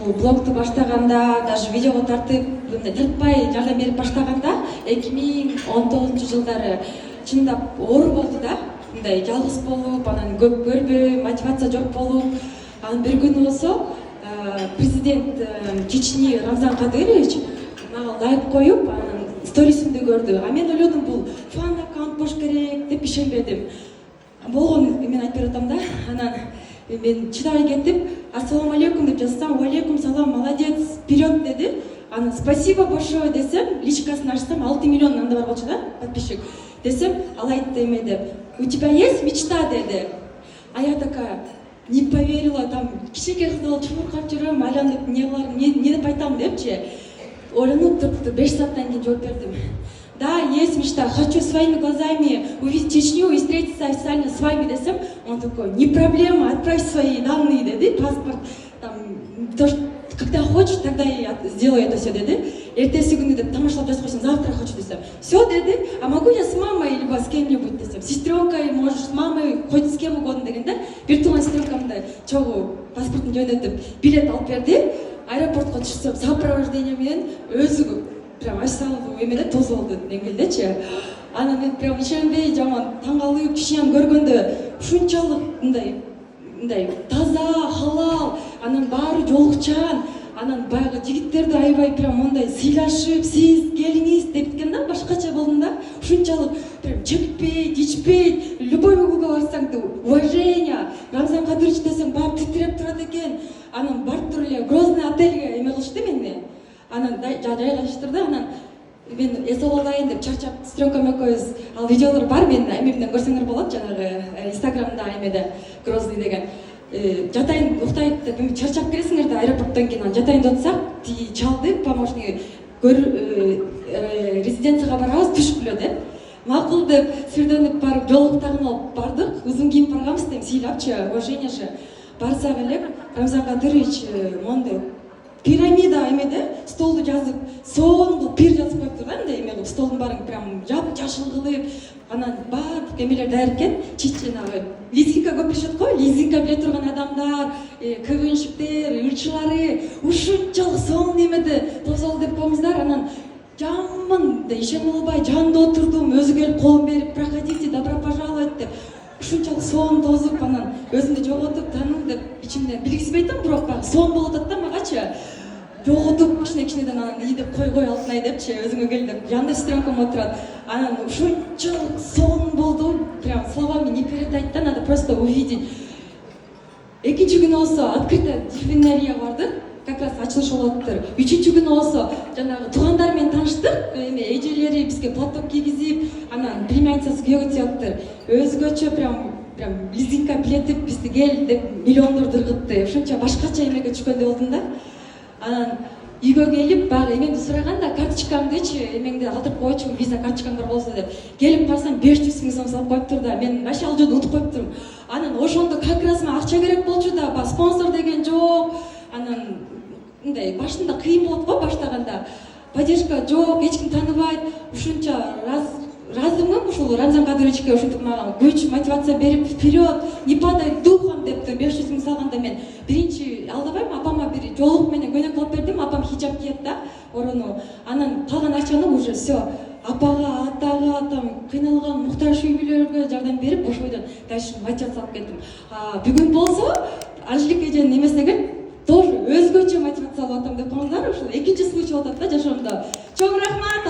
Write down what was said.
ушул блогду баштаганда, даже видеого тартпай жардам берип баштаганда 2019 жылдары чындап оор болду да. Мындай жалгыз болуп, анан көп көрбөй, мотивация жок болуп, анан бир күнү болсо президент Чечни Рамзан Кадырович мага лайк коюп, анан сторисимди көрдү. А мен ойлодум, бул фан аккаунт болуш керек деп ишенбедим. Болгон мен айтып бератам да. Анан мен чыдабай кеттим. Ассаламу алейкум деп жазсам, алейкум салам, молодец, вперед деди. Анан спасибо большое десем, личкасын ачсам 6 миллион анда бар болчу да, подписчик. Десем, ал айтты эме деп, у тебя есть мечта деди. А я такая не поверила, там кичинекей кыз болуп чумуркап жүрөм, айлан деп не деп айтам депчи. Ойлонуп туруп 5 сааттан кийин жооп бердим. Да, есть мечта, хочу своими глазами увидеть Чечню и встретиться официально с вами десем. Он такой, не проблема, отправь свои данные, деди, паспорт, там, то, что, когда хочешь, тогда я сделаю это все, деди. Эртеси күнү деп тамашалап жазып койсом, завтра хочу десем. Все, деди, а могу я с мамой либо с кем-нибудь десем, сестренкой, можешь с мамой, хоть с кем угодно дегенде, бир тууган сестренкамды чогуу паспортун жөнөтүп билет алып берди. Аэропортко чыксам, сопровождение менен өзү прям официалдуу эмеде тосолду деңгээлдечи. Анан мен прям ишенбей жаман таң калып кишинен көргөндө ушунчалык мындай таза, халал, анан баары жолукчан, анан баягы жигиттерди аябай прям мындай сыйлашып, сиз келиңиз депкен да, башкача болдум да. Ушунчалык прям чекпейт, ичпейт, любой уголга барсаң да уважение. Рамзан Кадырович десең баары титиреп турат экен. Анан барып туруп эле Грозный отельге эме кылышты мени. Анан жайгашыштырды, анан мен эсол алайын деп чарчап сестренкам экөөбүз, ал видеолор бар, мен эмемден көрсөңөр болот, жанагы Инстаграмда эмеде Грозный деген. Жатайын уктайт деп чарчап келесиңер да аэропорттон кийин, жатайын деп атсак, тиги чалды, помощник резиденцияга барабыз, түшүп деп. Макул деп сүрдөнүп барып, жолук тагын алып бардык, узун кийинип барганбыз, тем сыйлапчы, уважение же. Барсак эле Рамзан Кадырович мондай пирамида эмеде столду жазып, соңгу пир жазып коюптур да, мындай эме кылып, столдун баарын прям жап-жашыл кылып, анан баардык эмелер даяр экен. Чеченагы лизинка көп беришет го, лизинка биле турган адамдар, КВНщиктер, ырчылары, ушунчалык соң эмеде тосол деп коебуздар. Анан жаман ишене албай жанында отурдум, өзү келип колун берип, проходите, добро пожаловать деп. Ушунчалык соң тозуп, анан өзүмдү жоготуп, таным деп ичимден билгизбей атам, бирок баягы соң болуп атат да магачы. Жоготуп кичине-кичинеден анан ии деп кой алтынай депчи, өзүңө кел деп жанында сестренкам отурат. Анан ушунчалык соң болду, прям словами не передать, да, надо просто увидеть. Экинчи күнү болсо открытая дельфинария барды, как раз ачылыш болуп атыптыр. Үчүнчү күнү болсо жанагы туугандар менен тааныштык, эме эжелери бизге платок кийгизип, анан племянницасы күйөөгө тийиптыр. Өзгөчө прям лизинка билетип бизди кел деп миллиондорду ыргытты. Ушунча башкача эмеге түшкөндөй болдум да. Анан үйгө келип баягы эмеңди сураганда, карточкамдычы эмеңди калтырып койчу, виза карточкаң бар болсо деп. Келип карасам 500 000 сом салып коюптур да. Мен вообще ал жерде унутуп коюптурмун. Анан ошондо как раз мага акча керек болчу да, спонсор деген жок. Анан мындай башында кыйын болот го баштаганда. Поддержка жок, эч ким тааныбайт. Ушунча разумым ушул Рамзан Кадыровичке ушинтип мага күч, мотивация берип, вперед, не падай духом дептир. 500 000 салганда мен биринчи алдабайм, апама бир жолук менен көйнөк кылып бердим, апам хиджаб кийет да, орону. Анан калган акчаны уже все апага, атага, там кыйналган муктаж үй бүлөлөргө жардам берип, ошойдон дальше мотивация алып кеттим. Бүгүн болсо Анжелика эженин эмесине келип, тоже өзгөчө мотивация алып атам деп коңуздар, ушул экинчи случай болуп атат да жашоомдо. Чоң рахмат.